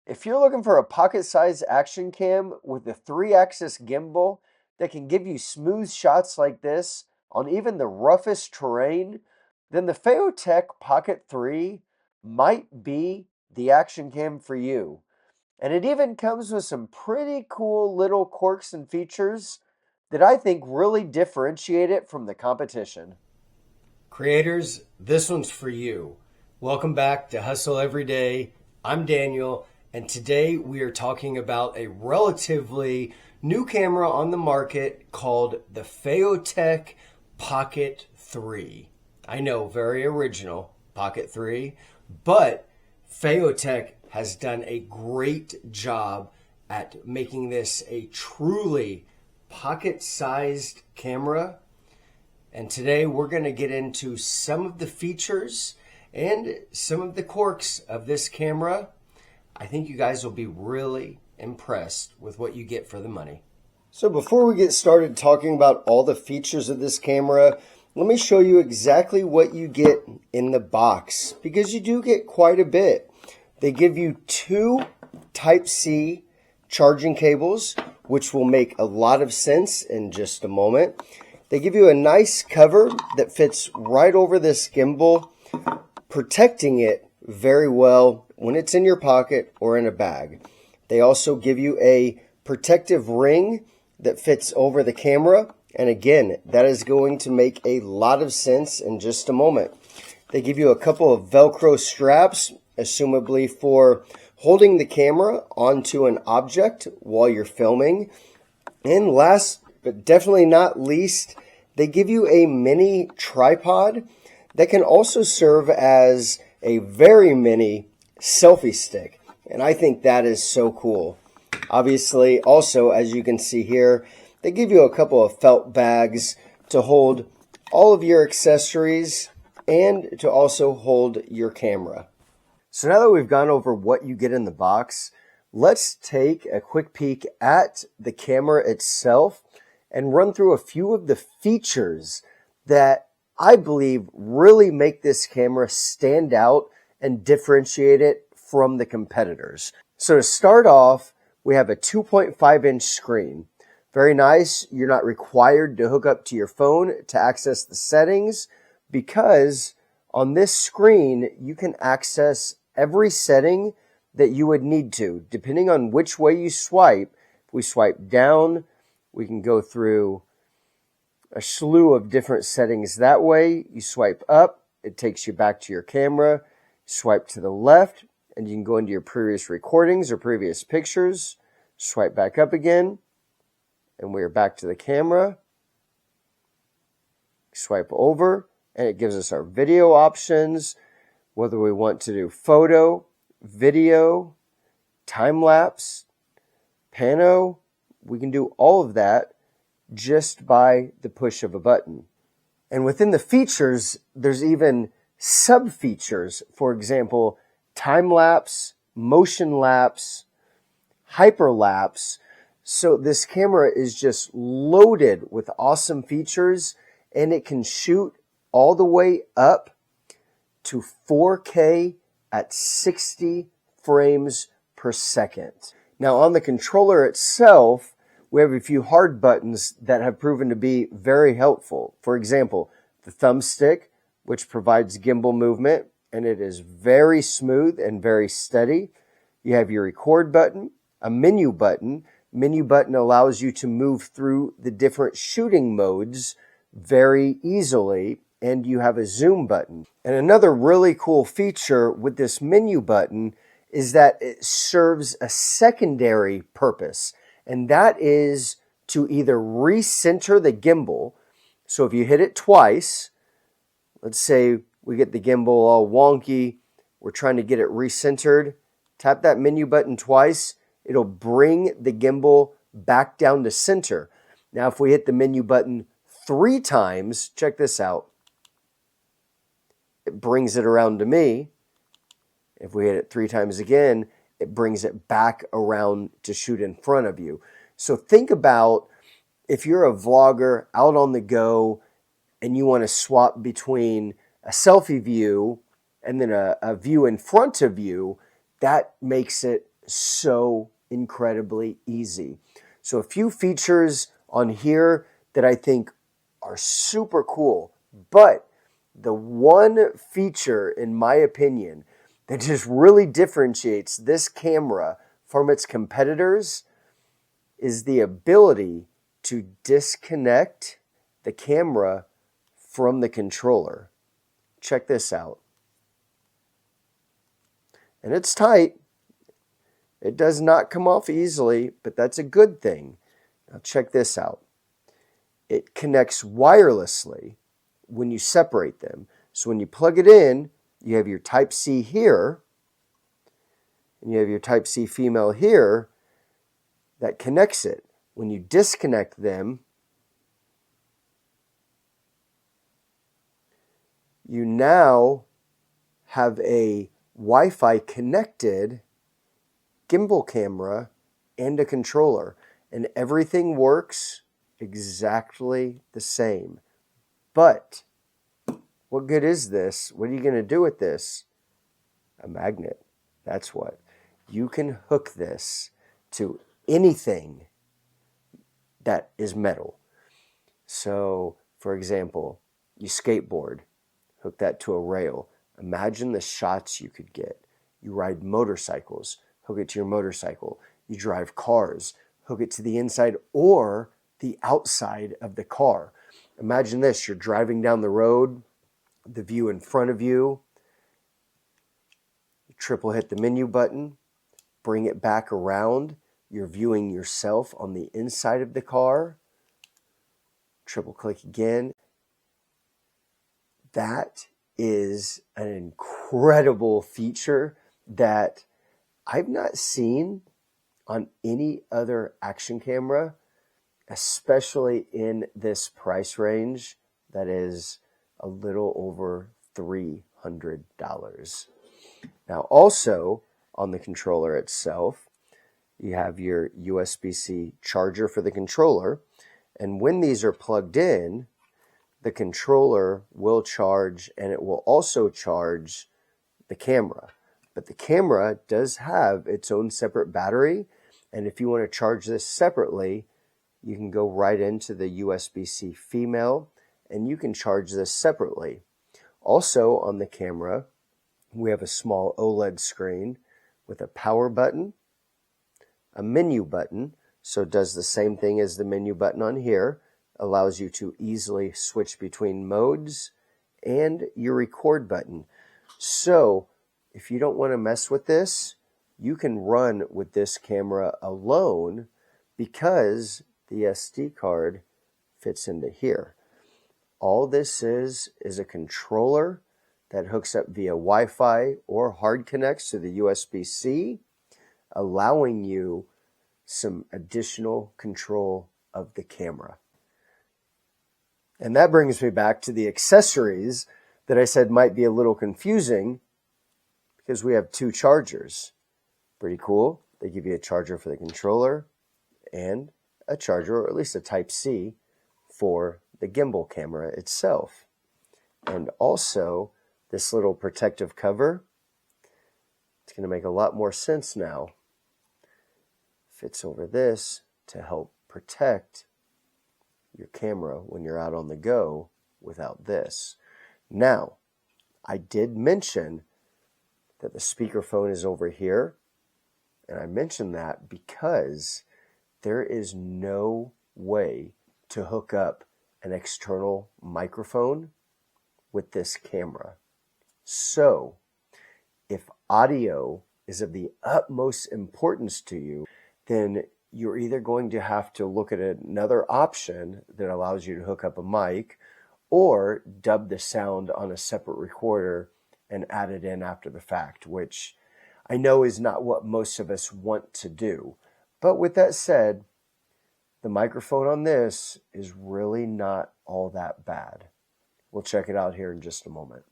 If you're looking for a pocket-sized action cam with a 3-axis gimbal that can give you smooth shots like this on even the roughest terrain, then the Feiyu Tech Pocket 3 might be the action cam for you. And it even comes with some pretty cool little quirks and features that I think really differentiate it from the competition. Creators, this one's for you. Welcome back to Hustle Every Day. I'm Daniel, and today we are talking about a relatively new camera on the market called the Feiyu Tech Pocket 3. I know, very original, Pocket 3, but Feiyu Tech has done a great job at making this a truly pocket-sized camera. And today we're going to get into some of the features and some of the quirks of this camera. I think you guys will be really impressed with what you get for the money. So before we get started talking about all the features of this camera, let me show you exactly what you get in the box, because you do get quite a bit. They give you 2 Type-C charging cables, which will make a lot of sense in just a moment. They give you a nice cover that fits right over this gimbal, protecting it very well when it's in your pocket or in a bag. They also give you a protective ring that fits over the camera. And again, that is going to make a lot of sense in just a moment. They give you a couple of Velcro straps, assumably for holding the camera onto an object while you're filming. And last but definitely not least, they give you a mini tripod that can also serve as a very mini selfie stick. And I think that is so cool. Obviously, also, as you can see here, they give you a couple of felt bags to hold all of your accessories and to also hold your camera. So now that we've gone over what you get in the box, let's take a quick peek at the camera itself and run through a few of the features that I believe really make this camera stand out and differentiate it from the competitors. So to start off, we have a 2.5-inch screen. Very nice. You're not required to hook up to your phone to access the settings, because on this screen, you can access every setting that you would need to, depending on which way you swipe. If we swipe down, we can go through a slew of different settings that way. You swipe up, it takes you back to your camera. Swipe to the left, and you can go into your previous recordings or previous pictures. Swipe back up again, and we're back to the camera. Swipe over, and it gives us our video options, whether we want to do photo, video, time-lapse, pano. We can do all of that just by the push of a button. And within the features, there's even sub-features. For example, time-lapse, motion-lapse, hyperlapse. So this camera is just loaded with awesome features, and it can shoot all the way up to 4K at 60 frames per second. Now on the controller itself, we have a few hard buttons that have proven to be very helpful. For example, the thumbstick, which provides gimbal movement, and it is very smooth and very steady. You have your record button, a menu button. Menu button allows you to move through the different shooting modes very easily, and you have a zoom button. And another really cool feature with this menu button is that it serves a secondary purpose, and that is to either recenter the gimbal. So if you hit it twice, let's say we get the gimbal all wonky, we're trying to get it recentered, tap that menu button twice, it'll bring the gimbal back down to center. Now if we hit the menu button 3 times, check this out, it brings it around to me. If we hit it 3 times again, it brings it back around to shoot in front of you. So think about if you're a vlogger out on the go and you want to swap between a selfie view and then a view in front of you, that makes it so incredibly easy. So a few features on here that I think are super cool, but the one feature, in my opinion, that just really differentiates this camera from its competitors is the ability to disconnect the camera from the controller. Check this out. And it's tight. It does not come off easily, but that's a good thing. Now check this out. It connects wirelessly when you separate them. So when you plug it in, you have your Type-C here, and you have your Type-C female here that connects it. When you disconnect them, you now have a Wi-Fi connected gimbal camera and a controller, and everything works exactly the same. But what good is this? What are you going to do with this? A magnet. That's what. You can hook this to anything that is metal. So, for example, you skateboard, hook that to a rail. Imagine the shots you could get. You ride motorcycles, hook it to your motorcycle. You drive cars, hook it to the inside or the outside of the car. Imagine this, you're driving down the road, the view in front of you, you triple hit the menu button, bring it back around, you're viewing yourself on the inside of the car, triple click again. That is an incredible feature that I've not seen on any other action camera, especially in this price range that is a little over $300. Now also on the controller itself, you have your USB-C charger for the controller, and when these are plugged in, the controller will charge and it will also charge the camera. But the camera does have its own separate battery, and if you want to charge this separately, you can go right into the USB-C female and you can charge this separately. Also on the camera, we have a small OLED screen with a power button, a menu button, so it does the same thing as the menu button on here, allows you to easily switch between modes, and your record button. So if you don't want to mess with this, you can run with this camera alone because the SD card fits into here. All this is a controller that hooks up via Wi-Fi or hard connects to the USB-C, allowing you some additional control of the camera. And that brings me back to the accessories that I said might be a little confusing because we have two chargers. Pretty cool. They give you a charger for the controller and a charger, or at least a Type-C, for the gimbal camera itself. And also this little protective cover. It's going to make a lot more sense now. Fits over this to help protect your camera when you're out on the go without this. Now, I did mention that the speakerphone is over here, and I mentioned that because there is no way to hook up an external microphone with this camera. So, if audio is of the utmost importance to you, then you're either going to have to look at another option that allows you to hook up a mic or dub the sound on a separate recorder and add it in after the fact, which I know is not what most of us want to do. But with that said, the microphone on this is really not all that bad. We'll check it out here in just a moment.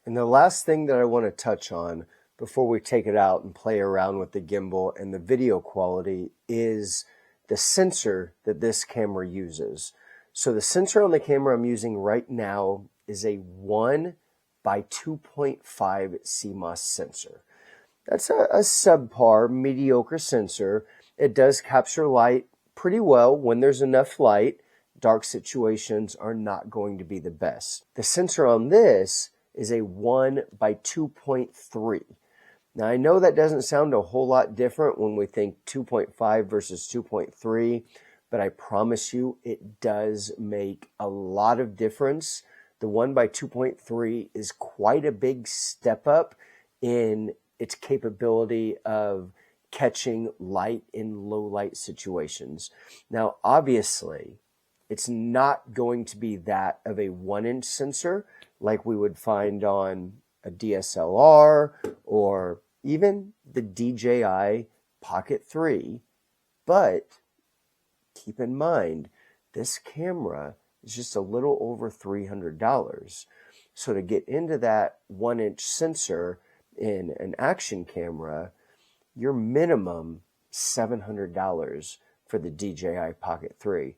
And the last thing that I want to touch on before we take it out and play around with the gimbal and the video quality is the sensor that this camera uses. So the sensor on the camera I'm using right now is a 1 by 2.5 CMOS sensor. That's a subpar, mediocre sensor. It does capture light pretty well when there's enough light. Dark situations are not going to be the best. The sensor on this is a 1 by 2.3. Now, I know that doesn't sound a whole lot different when we think 2.5 versus 2.3, but I promise you it does make a lot of difference. The 1 by 2.3 is quite a big step up in its capability of catching light in low light situations. Now, obviously, it's not going to be that of a 1-inch sensor like we would find on a DSLR or even the DJI Pocket 3, but keep in mind, this camera is just a little over $300. So to get into that 1-inch sensor in an action camera, you're minimum $700 for the DJI Pocket 3.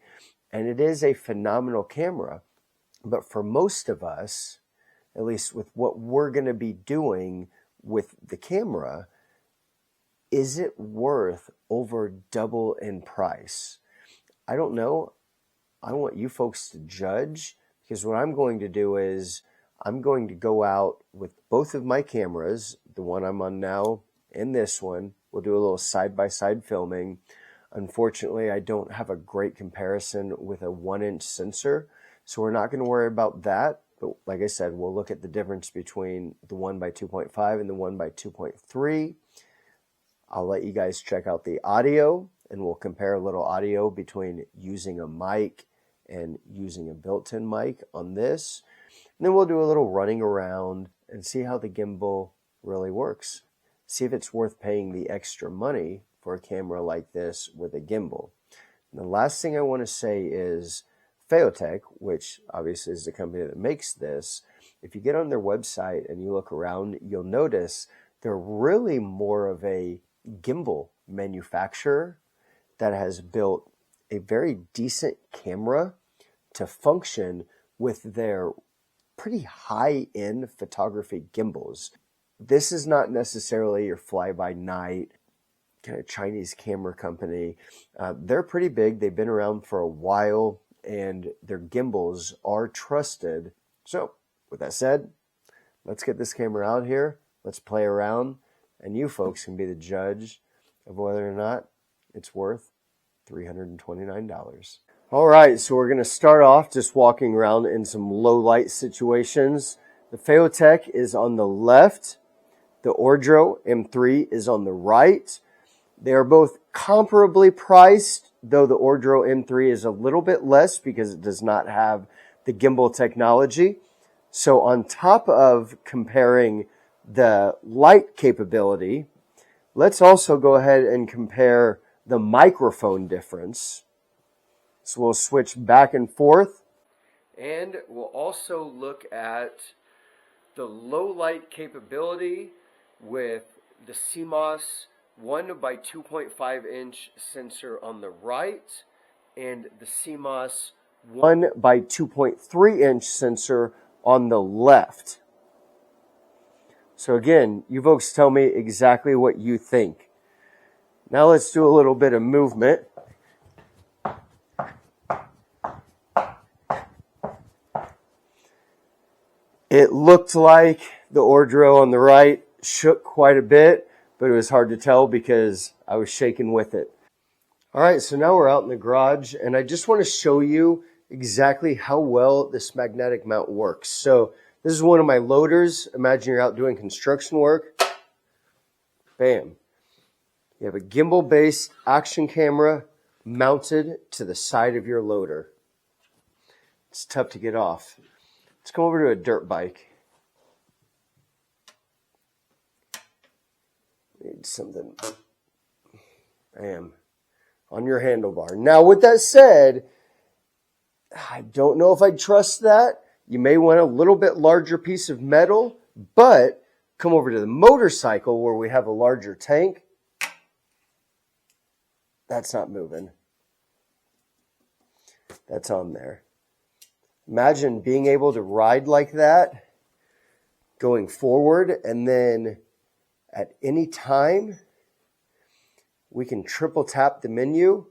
And it is a phenomenal camera, but for most of us, at least with what we're going to be doing with the camera, is it worth over double in price? I don't know. I want you folks to judge, because what I'm going to do is I'm going to go out with both of my cameras, the one I'm on now and this one. We'll do a little side-by-side filming. Unfortunately, I don't have a great comparison with a 1-inch sensor, so we're not going to worry about that. But like I said, we'll look at the difference between the 1 by 2.5 and the 1 by 2.3. I'll let you guys check out the audio, and we'll compare a little audio between using a mic and using a built-in mic on this. And then we'll do a little running around and see how the gimbal really works. See if it's worth paying the extra money for a camera like this with a gimbal. And the last thing I want to say is Feiyu Tech, which obviously is the company that makes this, if you get on their website and you look around, you'll notice they're really more of a gimbal manufacturer that has built a very decent camera to function with their pretty high-end photography gimbals. This is not necessarily your fly-by-night kind of Chinese camera company. They're pretty big. They've been around for a while, and their gimbals are trusted. So, with that said, let's get this camera out here. Let's play around, and you folks can be the judge of whether or not it's worth $329. All right, so we're going to start off just walking around in some low light situations. The Feiyu Tech is on the left. The Ordro M3 is on the right. They are both comparably priced, though the Ordro M3 is a little bit less because it does not have the gimbal technology. So on top of comparing the light capability, let's also go ahead and compare the microphone difference. So we'll switch back and forth. And we'll also look at the low light capability with the CMOS 1 by 2.5 inch sensor on the right and the CMOS 1 by 2.3 inch sensor on the left. So again, you folks tell me exactly what you think. Now let's do a little bit of movement. It looked like the Ordro on the right shook quite a bit, but it was hard to tell because I was shaking with it. All right, so now we're out in the garage, and I just want to show you exactly how well this magnetic mount works. So this is one of my loaders. Imagine you're out doing construction work. Bam. You have a gimbal-based action camera mounted to the side of your loader. It's tough to get off. Let's come over to a dirt bike. Need something. Bam. On your handlebar. Now, with that said, I don't know if I'd trust that. You may want a little bit larger piece of metal, but come over to the motorcycle where we have a larger tank. That's not moving. That's on there. Imagine being able to ride like that, going forward, and then At any time, we can triple tap the menu,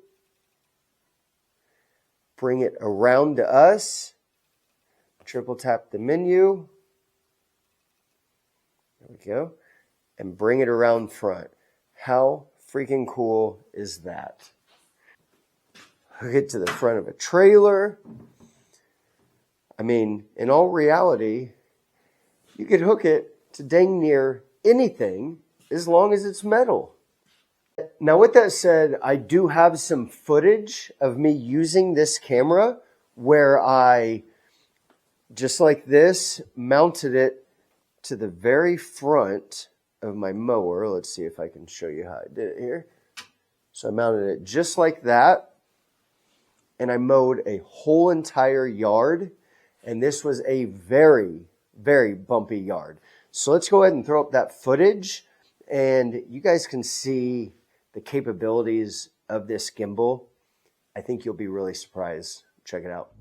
bring it around to us, triple tap the menu, there we go, and bring it around front. How freaking cool is that? Hook it to the front of a trailer. I mean, in all reality, you could hook it to dang near anything as long as it's metal. Now, with that said, I do have some footage of me using this camera where I, just like this, mounted it to the very front of my mower. Let's see if I can show you how I did it here. So I mounted it just like that, and I mowed a whole entire yard, and this was a very, very bumpy yard. So let's go ahead and throw up that footage, and you guys can see the capabilities of this gimbal. I think you'll be really surprised. Check it out.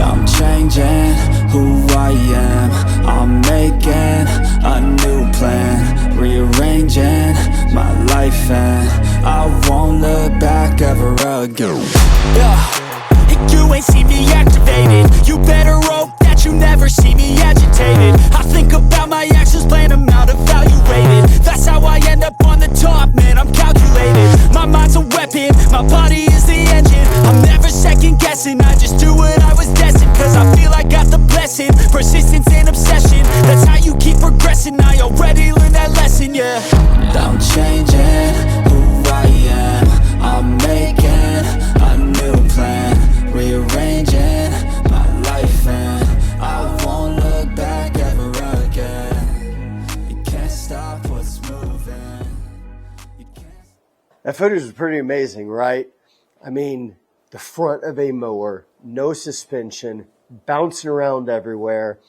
I'm changing who I am. I'm making a new plan, rearranging my life, and I won't look back ever again. You ain't see me activated. You better hope that you never see me agitated. I think about my actions, plan them out, evaluated. That's how I end up on the top, man, I'm calculated. My mind's a weapon, my body is the engine. I'm never second guessing, I just do what I was destined. Cause I feel I got the blessing, persistence and obsession. That's how you keep progressing, I already learned that lesson, yeah. I'm changing who I am. I'm making a new plan, rearranging my life, and I won't look back ever again. You can't stop what's moving. You can't... That footage is pretty amazing, right? I mean, the front of a mower, no suspension, bouncing around everywhere,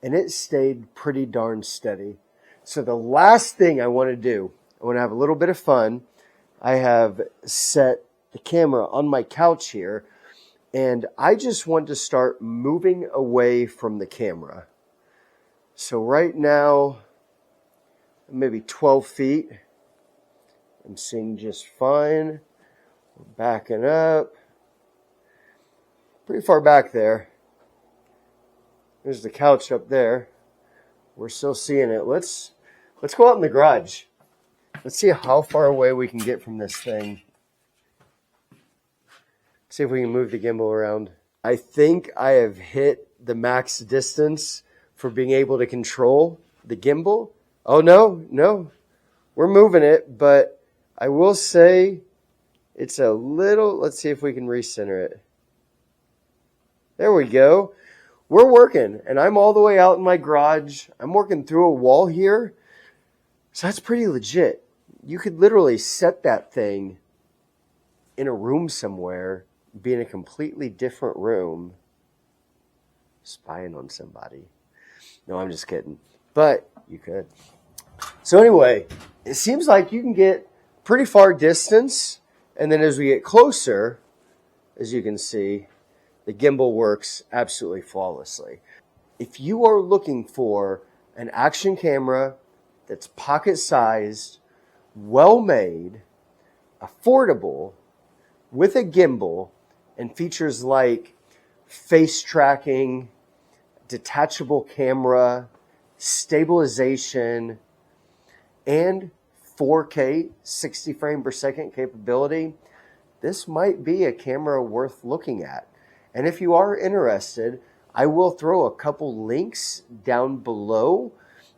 and it stayed pretty darn steady. So the last thing I want to do, I want to have a little bit of fun. I have set the camera on my couch here, and I just want to start moving away from the camera. So right now, maybe 12 feet. I'm seeing just fine. We're backing up. Pretty far back there. There's the couch up there. We're still seeing it. Let's go out in the garage. Let's see how far away we can get from this thing. See if we can move the gimbal around. I think I have hit the max distance for being able to control the gimbal. Oh, no. We're moving it, but I will say it's a little... Let's see if we can recenter it. There we go. We're working, and I'm all the way out in my garage. I'm working through a wall here. So that's pretty legit. You could literally set that thing in a room somewhere, be in a completely different room, spying on somebody. No, I'm just kidding. But you could. So anyway, it seems like you can get pretty far distance, and then as we get closer, as you can see, the gimbal works absolutely flawlessly. If you are looking for an action camera that's pocket-sized, well-made, affordable, with a gimbal, and features like face tracking, detachable camera, stabilization, and 4K 60 frame per second capability, this might be a camera worth looking at. And if you are interested, I will throw a couple links down below.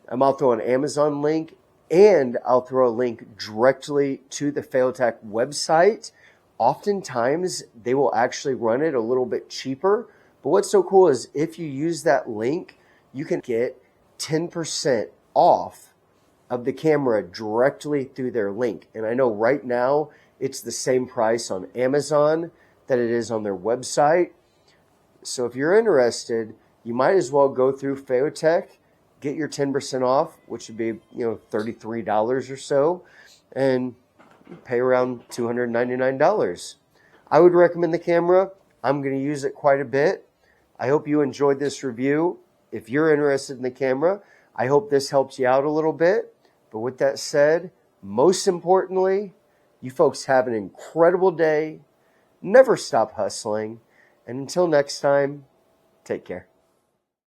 I'll throw an Amazon link, and I'll throw a link directly to the Feiyu Tech website. Oftentimes, they will actually run it a little bit cheaper. But what's so cool is if you use that link, you can get 10% off of the camera directly through their link. And I know right now, it's the same price on Amazon that it is on their website. So if you're interested, you might as well go through Feiyu Tech, get your 10% off, which would be, $33 or so. And pay around $299. I would recommend the camera. I'm going to use it quite a bit. I hope you enjoyed this review. If you're interested in the camera, I hope this helps you out a little bit. But with that said, most importantly, you folks have an incredible day. Never stop hustling. And until next time, take care.